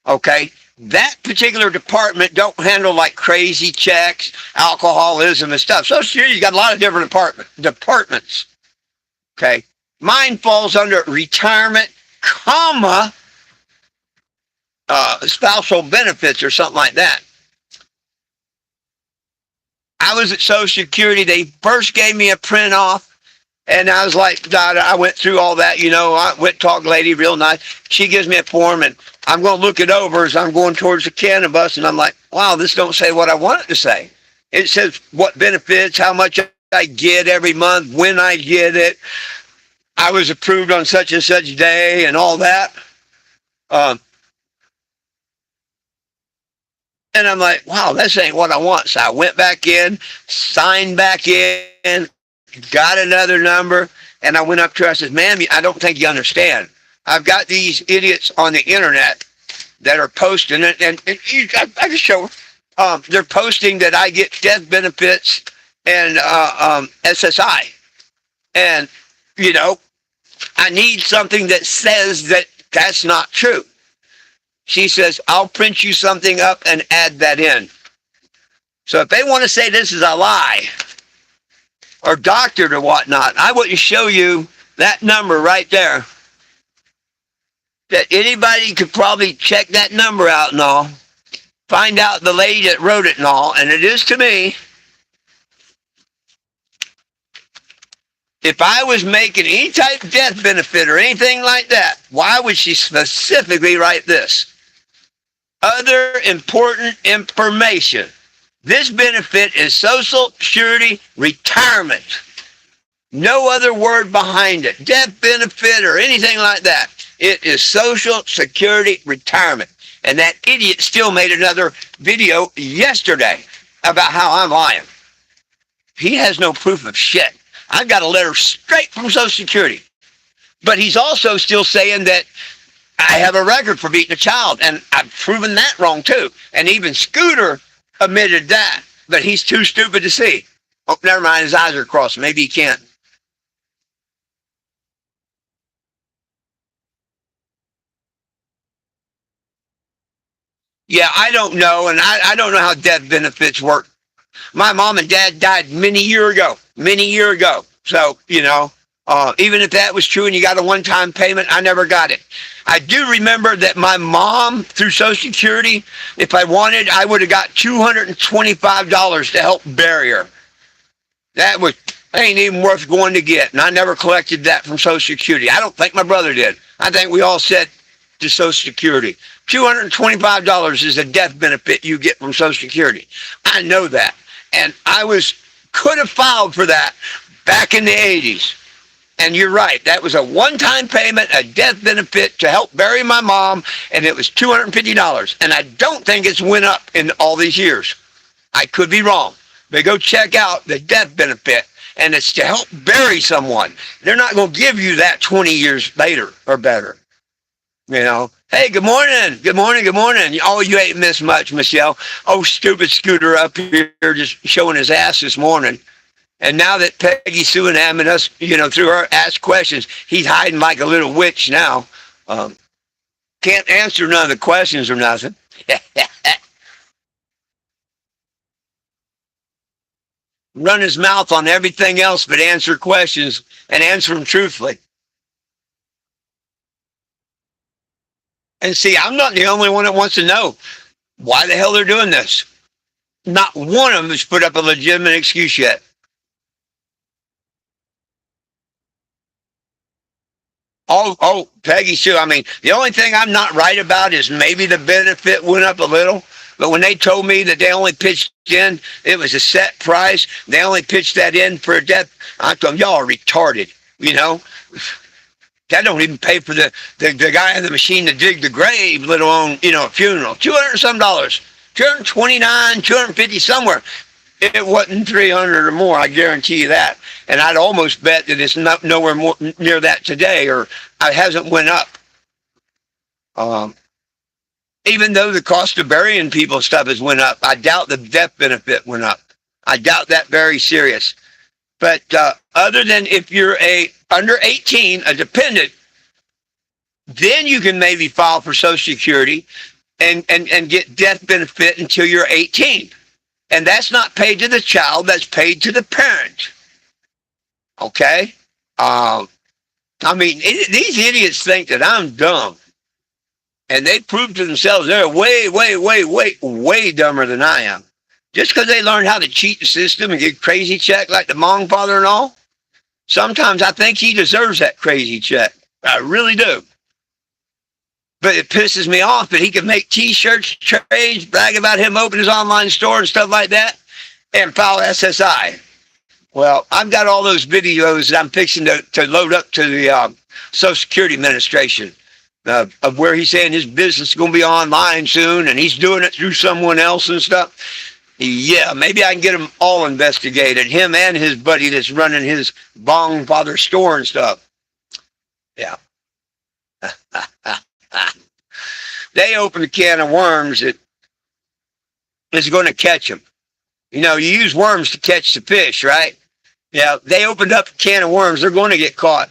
okay? That particular department don't handle like crazy checks, alcoholism and stuff. Social Security's got a lot of different departments. Okay. Mine falls under retirement, comma, spousal benefits or something like that. I was at Social Security. They first gave me a print off. And I was like, I went through all that, I went talk lady real nice. She gives me a form and I'm going to look it over as I'm going towards the cannabis. And I'm like, wow, this don't say what I want it to say. It says what benefits, how much I get every month, when I get it. I was approved on such and such day and all that. And I'm like, wow, this ain't what I want. So I went back in, signed back in, got another number, and I went up to her. I said, ma'am, I don't think you understand. I've got these idiots on the internet that are posting it, and I can show her. They're posting that I get death benefits and SSI. And, I need something that says that that's not true. She says, I'll print you something up and add that in. So if they want to say this is a lie, or doctored or whatnot, I wouldn't show you that number right there. That anybody could probably check that number out and all, find out the lady that wrote it and all, and it is to me. If I was making any type of death benefit or anything like that, why would she specifically write this? Other important information. This benefit is Social Security retirement. No other word behind it. Death benefit or anything like that. It is Social Security retirement. And that idiot still made another video yesterday about how I'm lying. He has no proof of shit. I've got a letter straight from Social Security. But he's also still saying that I have a record for beating a child. And I've proven that wrong too. And even Scooter admitted that, but he's too stupid to see. Oh, never mind, his eyes are crossed. Maybe he can't. Yeah, I don't know, and I don't know how death benefits work. My mom and dad died many years ago. So, even if that was true and you got a one-time payment, I never got it. I do remember that my mom, through Social Security, if I wanted, I would have got $225 to help bury her. That ain't even worth going to get, and I never collected that from Social Security. I don't think my brother did. I think we all said to Social Security, $225 is a death benefit you get from Social Security. I know that, and I could have filed for that back in the 80s. And you're right. That was a one-time payment, a death benefit to help bury my mom, and it was $250. And I don't think it's went up in all these years. I could be wrong. But go check out the death benefit, and it's to help bury someone. They're not going to give you that 20 years later or better. You know, hey, good morning, good morning, good morning. Oh, you ain't missed much, Michelle. Oh, stupid Scooter up here just showing his ass this morning. And now that Peggy's suing him and us, through her ask questions, he's hiding like a little witch now. Can't answer none of the questions or nothing. Run his mouth on everything else but answer questions and answer them truthfully. And see, I'm not the only one that wants to know why the hell they're doing this. Not one of them has put up a legitimate excuse yet. Oh, Peggy Sue. I mean, the only thing I'm not right about is maybe the benefit went up a little. But when they told me that they only pitched in, it was a set price. They only pitched that in for a death. I told them, y'all are retarded. That don't even pay for the guy in the machine to dig the grave, let alone, a funeral. $200 some, 229, 250 somewhere. It wasn't 300 or more, I guarantee you that. And I'd almost bet that it's not nowhere more near that today, or it hasn't went up. Even though the cost of burying people stuff has went up, I doubt the death benefit went up. I doubt that very serious. But other than if you're under 18, a dependent, then you can maybe file for Social Security and get death benefit until you're 18. And that's not paid to the child, that's paid to the parent. Okay? These idiots think that I'm dumb. And they prove to themselves they're way, way, way, way, way dumber than I am. Just because they learned how to cheat the system and get crazy check like the Hmong father and all, sometimes I think he deserves that crazy check. I really do. But it pisses me off that he can make T-shirts, trades, brag about him opening his online store and stuff like that, and file SSI. Well, I've got all those videos that I'm fixing to load up to the Social Security Administration of where he's saying his business is going to be online soon, and he's doing it through someone else and stuff. Yeah, maybe I can get them all investigated, him and his buddy that's running his Hmong father store and stuff. Yeah. They opened a can of worms that is going to catch them. You use worms to catch the fish, right? Yeah, they opened up a can of worms. They're going to get caught.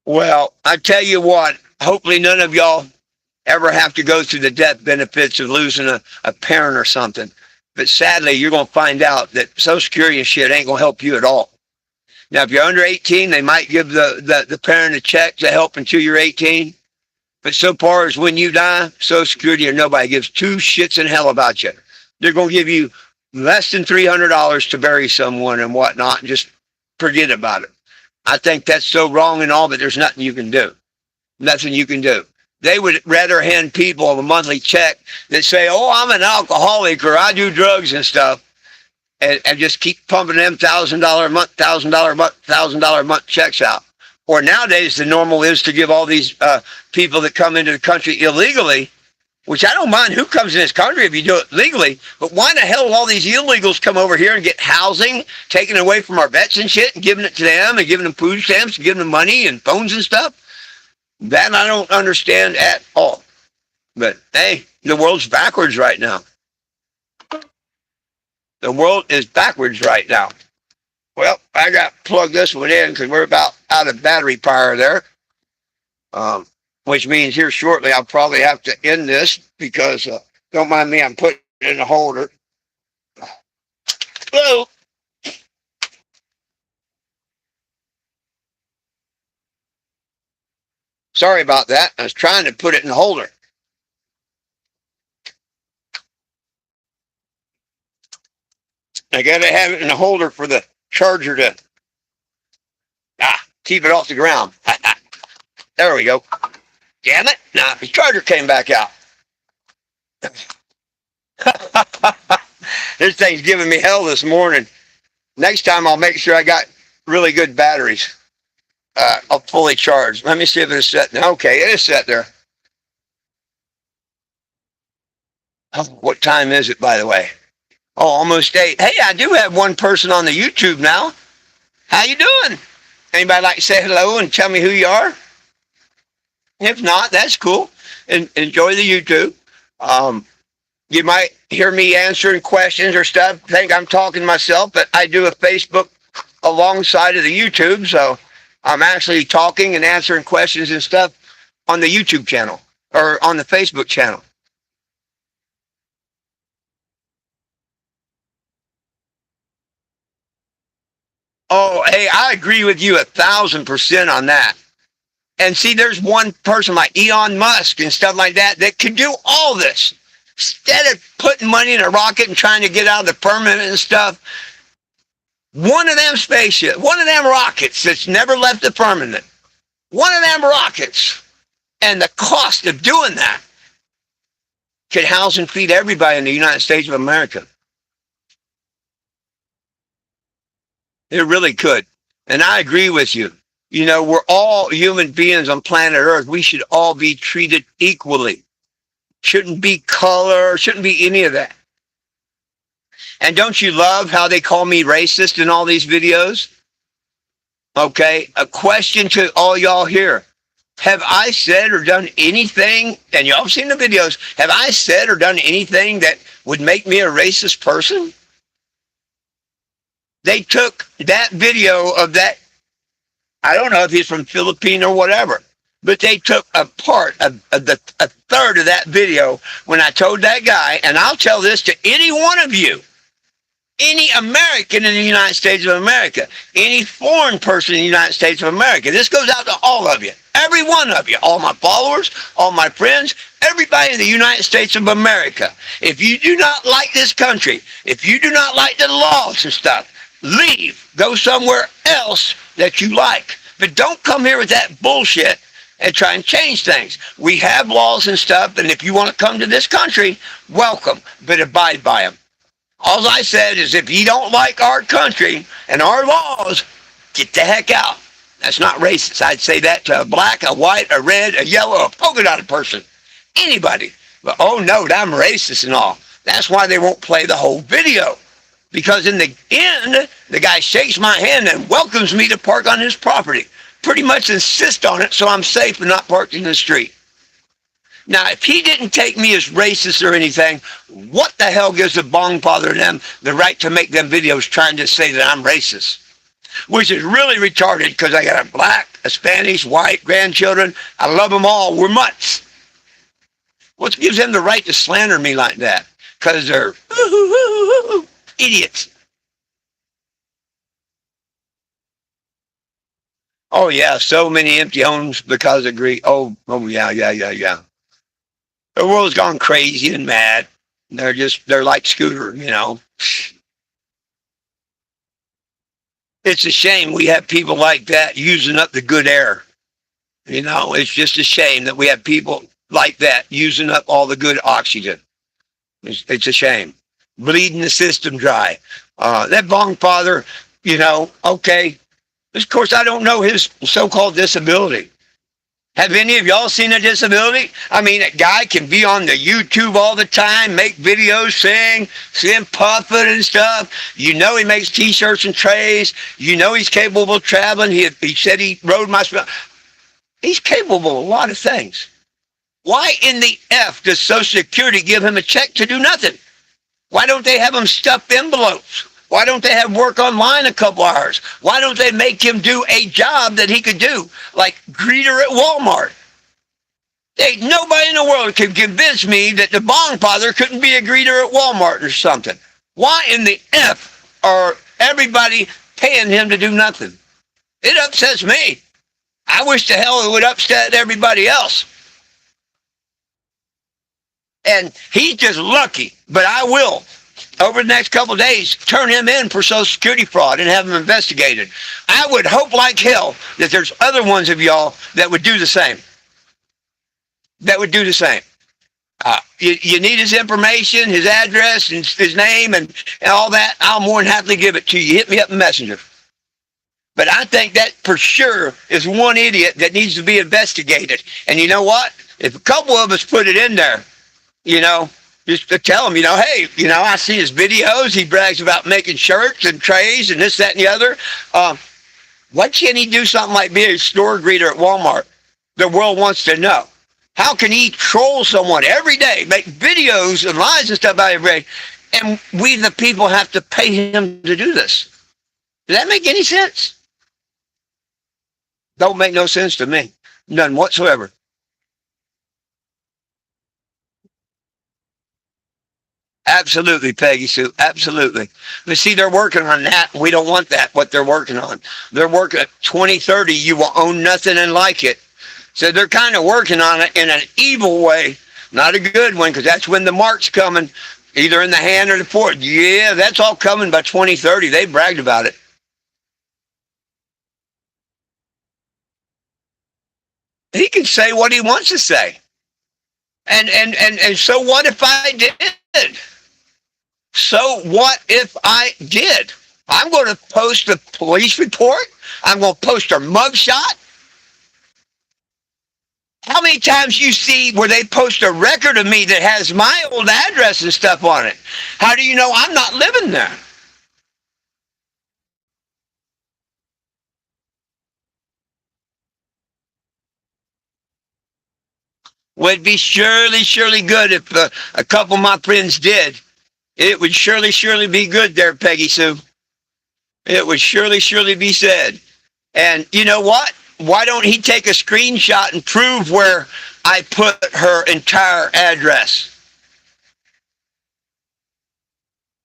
Well, I tell you what, hopefully none of y'all ever have to go through the death benefits of losing a parent or something. But sadly, you're going to find out that Social Security and shit ain't going to help you at all. Now, if you're under 18, they might give the parent a check to help until you're 18. But so far as when you die, Social Security or nobody gives two shits in hell about you. They're going to give you less than $300 to bury someone and whatnot, and just forget about it. I think that's so wrong and all, but there's nothing you can do. Nothing you can do. They would rather hand people a monthly check that say, oh, I'm an alcoholic or I do drugs and stuff, and just keep pumping them $1,000 a month, $1,000 a month checks out. Or nowadays, the normal is to give all these people that come into the country illegally, which I don't mind who comes in this country if you do it legally, but why the hell will all these illegals come over here and get housing taken away from our vets and shit and giving it to them and giving them food stamps and giving them money and phones and stuff? That I don't understand at all. But hey, the world's backwards right now. The world is backwards right now. Well, I got to plug this one in because we're about out of battery power there. Which means here shortly I'll probably have to end this because, don't mind me, I'm putting it in the holder. Hello. Sorry about that. I was trying to put it in the holder. I got to have it in the holder for the charger to keep it off the ground. There we go. Damn it. Now, the charger came back out. This thing's giving me hell this morning. Next time I'll make sure I got really good batteries. I'll fully charged. Let me see if it's set. Okay, it is set there. Oh, what time is it, by the way? Oh, almost 8. Hey, I do have one person on the YouTube now. How you doing? Anybody like to say hello and tell me who you are? If not, that's cool. Enjoy the YouTube. You might hear me answering questions or stuff. Think I'm talking to myself, but I do a Facebook alongside of the YouTube, so I'm actually talking and answering questions and stuff on the YouTube channel or on the Facebook channel. Oh, hey, I agree with you 1,000% on that. And see, there's one person like Elon Musk and stuff like that that could do all this. Instead of putting money in a rocket and trying to get out of the firmament and stuff, one of them spaceships, one of them rockets that's never left the firmament, one of them rockets, and the cost of doing that could house and feed everybody in the United States of America. It really could. And I agree with you. You know, we're all human beings on planet Earth. We should all be treated equally. Shouldn't be color, shouldn't be any of that. And don't you love how they call me racist in all these videos? Okay, a question to all y'all here. Have I said or done anything, and y'all have seen the videos, have I said or done anything that would make me a racist person? They took that video of that, I don't know if he's from Philippines or whatever, but they took a part of a third of that video when I told that guy, and I'll tell this to any one of you, any American in the United States of America, any foreign person in the United States of America. This goes out to all of you, every one of you, all my followers, all my friends, everybody in the United States of America. If you do not like this country, if you do not like the laws and stuff, leave, go somewhere else that you like. But don't come here with that bullshit and try and change things. We have laws and stuff, and if you want to come to this country, welcome, but abide by them. All I said is if you don't like our country and our laws, get the heck out. That's not racist. I'd say that to a black, a white, a red, a yellow, a polka dotted person. Anybody. But oh no, I'm racist and all. That's why they won't play the whole video. Because in the end, the guy shakes my hand and welcomes me to park on his property. Pretty much insist on it so I'm safe and not parked in the street. Now, if he didn't take me as racist or anything, what the hell gives the Bong Father and them the right to make them videos trying to say that I'm racist? Which is really retarded because I got a black, a Spanish, white, grandchildren. I love them all. We're mutts. What gives them the right to slander me like that? Because they're idiots. Oh yeah, so many empty homes because of greed. Oh yeah. The world's gone crazy and mad. They're like Scooter, you know. It's a shame we have people like that using up the good air. You know, it's just a shame that we have people like that using up all the good oxygen. It's a shame. Bleeding the system dry. That Bong Father, you know, okay. Of course, I don't know his so-called disability. Have any of y'all seen a disability? I mean, a guy can be on the YouTube all the time, make videos, sing, see him puffing and stuff. You know he makes T-shirts and trays. You know he's capable of traveling. He said he rode my... He's capable of a lot of things. Why in the F does Social Security give him a check to do nothing? Why don't they have him stuff envelopes? Why don't they have work online a couple hours? Why don't they make him do a job that he could do, like greeter at Walmart? Ain't nobody in the world can convince me that the Bong Father couldn't be a greeter at Walmart or something. Why in the F are everybody paying him to do nothing? It upsets me. I wish the hell it would upset everybody else. And he's just lucky, but I will, over the next couple of days, turn him in for Social Security fraud and have him investigated. I would hope like hell that there's other ones of y'all that would do the same. You need his information, his address, and his name, and all that. I'll more than happily give it to you. Hit me up in Messenger. But I think that for sure is one idiot that needs to be investigated. And you know what? If a couple of us put it in there, you know, just to tell him, hey, I see his videos. He brags about making shirts and trays and this, that, and the other. Why can't he do something like be a store greeter at Walmart? The world wants to know. How can he troll someone every day, make videos and lies and stuff about every day, and we, the people, have to pay him to do this? Does that make any sense? Don't make no sense to me. None whatsoever. Absolutely, Peggy Sue. Absolutely. But see, they're working on that. We don't want that, what they're working on. They're working at 2030, you will own nothing and like it. So they're kind of working on it in an evil way, not a good one, because that's when the mark's coming, either in the hand or the foot. Yeah, that's all coming by 2030. They bragged about it. He can say what he wants to say. And so what if I did? So what if I did? I'm going to post a police report. I'm going to post a mugshot. How many times you see where they post a record of me that has my old address and stuff on it? How do you know I'm not living there? Would be surely good if a couple of my friends did. It would surely be good there, Peggy Sue. It would surely be said. And you know what? Why don't he take a screenshot and prove where I put her entire address?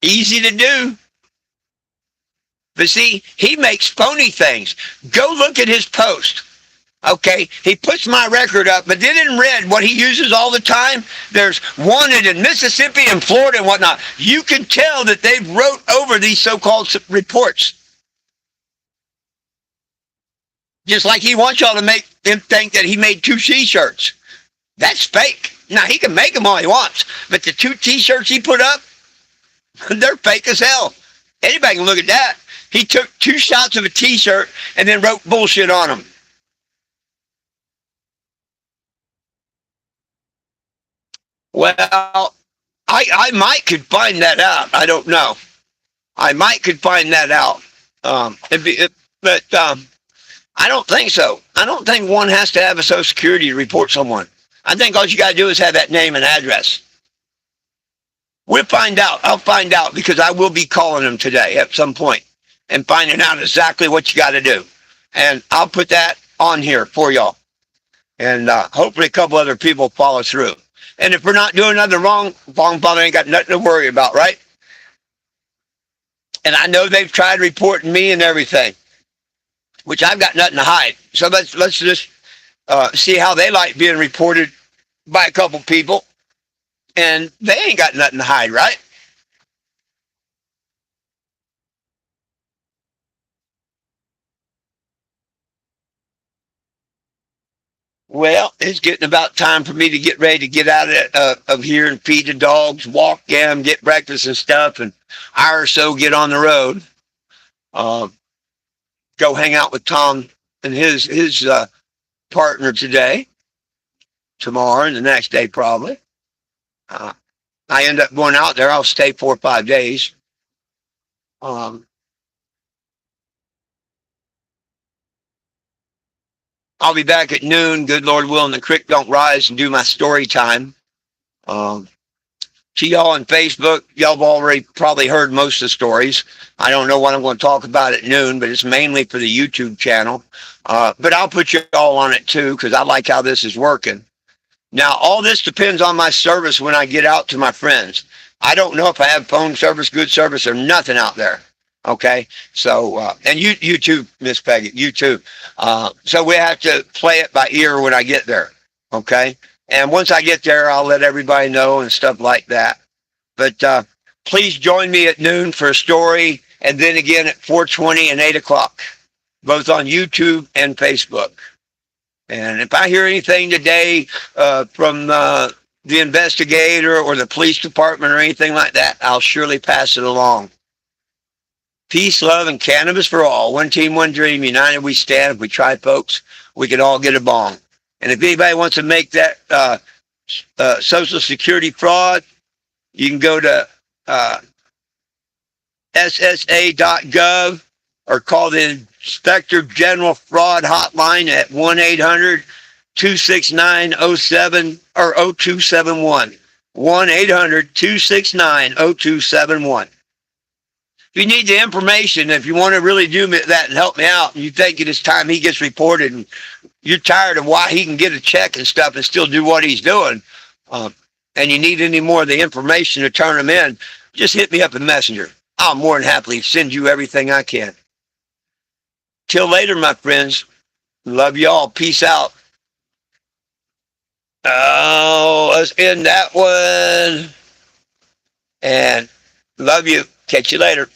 Easy to do. But see, he makes phony things. Go look at his post. Okay, he puts my record up, but then in red, what he uses all the time, there's wanted in Mississippi and Florida and whatnot. You can tell that they've wrote over these so-called reports. Just like he wants y'all to make them think that he made 2 t-shirts. That's fake. Now, he can make them all he wants, but the 2 t-shirts he put up, they're fake as hell. Anybody can look at that. He took 2 shots of a t-shirt and then wrote bullshit on them. Well, I might could find that out. I don't know. I might could find that out. But I don't think so. I don't think one has to have a Social Security to report someone. I think all you got to do is have that name and address. We'll find out. I'll find out because I will be calling them today at some point and finding out exactly what you got to do. And I'll put that on here for y'all. And hopefully a couple other people follow through. And if we're not doing nothing wrong, Father ain't got nothing to worry about, right? And I know they've tried reporting me and everything, which I've got nothing to hide. So let's just see how they like being reported by a couple people. And they ain't got nothing to hide, right? Well, it's getting about time for me to get ready to get out of here and feed the dogs, walk them, get breakfast and stuff, and hour or so get on the road. Uh, Go hang out with Tom and his partner today, tomorrow, and the next day probably. Uh, I end up going out there. I'll stay 4 or 5 days. Um, I'll be back at noon. Good Lord willing, the creek don't rise, and do my story time. Um, See y'all on Facebook. Y'all have already probably heard most of the stories. I don't know what I'm going to talk about at noon, but it's mainly for the YouTube channel. But I'll put you all on it too because I like how this is working. Now, all this depends on my service when I get out to my friends. I don't know if I have phone service, good service, or nothing out there. Okay, so and you too, Miss Peggy, you too. So we have to play it by ear when I get there. Okay. And once I get there, I'll let everybody know and stuff like that. But please join me at noon for a story, and then again at 4:20 and 8 o'clock, both on YouTube and Facebook. And if I hear anything today from the investigator or the police department or anything like that, I'll surely pass it along. Peace, love, and cannabis for all. One team, one dream. United we stand. If we try, folks, we can all get a bong. And if anybody wants to make that Social Security fraud, you can go to ssa.gov or call the Inspector General Fraud Hotline at 1-800-269-07 or 0271. 1-800-269-0271. If you need the information, if you want to really do that and help me out, and you think it is time he gets reported, and you're tired of why he can get a check and stuff and still do what he's doing, and you need any more of the information to turn him in, just hit me up in Messenger. I'll more than happily send you everything I can. Till later, my friends. Love you all. Peace out. Oh, let's end that one. And love you. Catch you later.